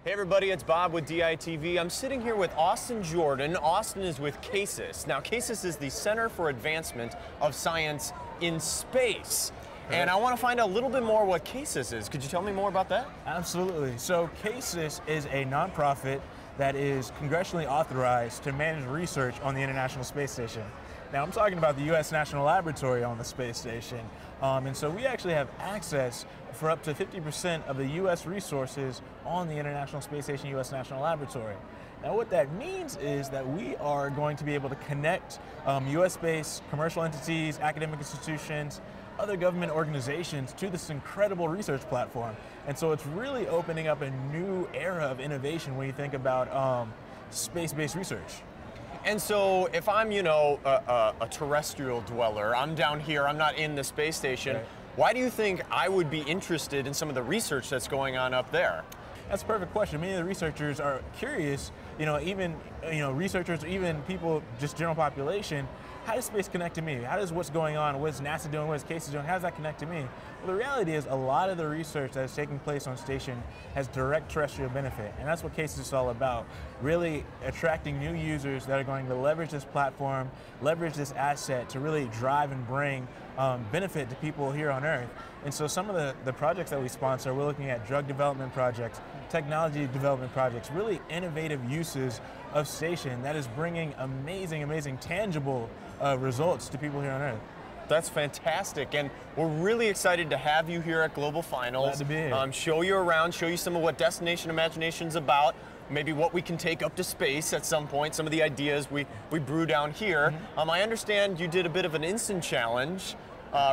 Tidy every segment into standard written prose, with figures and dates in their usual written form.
Hey everybody, it's Bob with DITV. I'm sitting here with Austin Jordan. Austin is with CASIS. Now, CASIS is the Center for Advancement of Science in Space. And I want to find out a little bit more what CASIS is. Could you tell me more about that? Absolutely. So CASIS is a nonprofit that is congressionally authorized to manage research on the International Space Station. Now, I'm talking about the U.S. National Laboratory on the space station. And so we actually have access for up to 50% of the U.S. resources on the International Space Station U.S. National Laboratory. Now, what that means is that we are going to be able to connect U.S.-based commercial entities, academic institutions, other government organizations to this incredible research platform. And so it's really opening up a new era of innovation when you think about space-based research. And so if I'm, a terrestrial dweller, I'm down here, I'm not in the space station, Right. Why do you think I would be interested in some of the research that's going on up there? That's a perfect question. Many of the researchers are curious, even researchers, even people, just general population, how does space connect to me? How does what's going on, what's NASA doing, what's CASIS doing, how does that connect to me? Well, the reality is a lot of the research that is taking place on station has direct terrestrial benefit, and that's what CASIS is all about, really attracting new users that are going to leverage this platform, leverage this asset to really drive and bring benefit to people here on Earth. And so some of the projects that we sponsor, we're looking at drug development projects, technology development projects, really innovative uses of station that is bringing amazing, amazing tangible results to people here on Earth. That's fantastic, and we're really excited to have you here at Global Finals. Glad to be here. Show you around, show you some of what Destination Imagination's about, maybe what we can take up to space at some point, some of the ideas we brew down here. I understand you did a bit of an instant challenge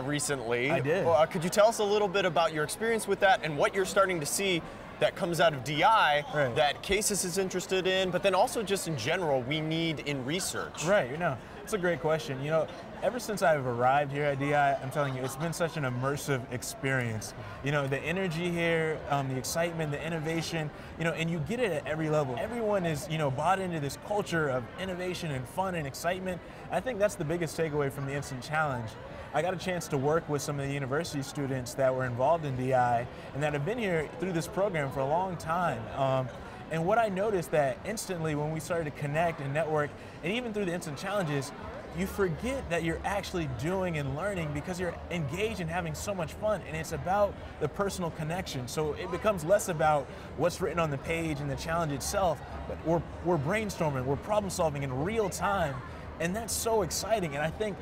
recently. I did. Could you tell us a little bit about your experience with that and what you're starting to see that comes out of DI that CASIS is interested in, but then also just in general we need in research? Right, it's a great question. Ever since I've arrived here at DI, I'm telling you, it's been such an immersive experience. The energy here, the excitement, the innovation, and you get it at every level. Everyone is, bought into this culture of innovation and fun and excitement. I think that's the biggest takeaway from the Instant Challenge. I got a chance to work with some of the university students that were involved in DI and that have been here through this program for a long time. And what I noticed that instantly when we started to connect and network, and even through the instant challenges, you forget that you're actually doing and learning because you're engaged and having so much fun, and it's about the personal connection. So it becomes less about what's written on the page and the challenge itself, but we're brainstorming, we're problem solving in real time, and that's so exciting. And I think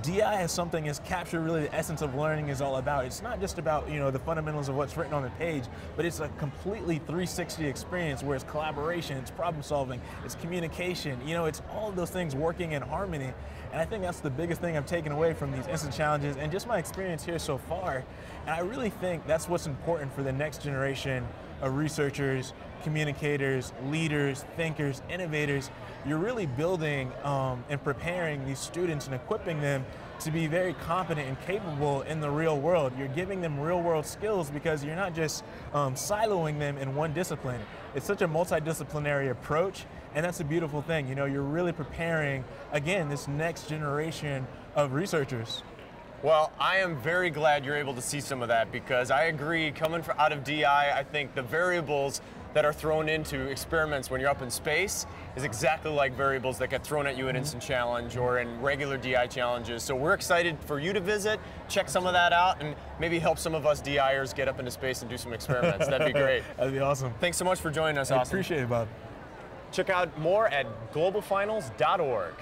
DI has something has captured really the essence of learning is all about. It's not just about the fundamentals of what's written on the page, but it's a completely 360 experience where it's collaboration, it's problem solving, it's communication. It's all of those things working in harmony. And I think that's the biggest thing I've taken away from these instant challenges and just my experience here so far. And I really think that's what's important for the next generation of researchers, communicators, leaders, thinkers, innovators. You're really building and preparing these students and equipping them to be very competent and capable in the real world. You're giving them real world skills because you're not just siloing them in one discipline. It's such a multidisciplinary approach, and that's a beautiful thing. You're really preparing, again, this next generation of researchers. Well, I am very glad you're able to see some of that because I agree, coming out of DI, I think the variables that are thrown into experiments when you're up in space is exactly like variables that get thrown at you in Instant Challenge or in regular DI challenges. So we're excited for you to visit, check some of that out, and maybe help some of us DIers get up into space and do some experiments. That'd be great. That'd be awesome. Thanks so much for joining us, Austin. I appreciate it, Bob. Check out more at globalfinals.org.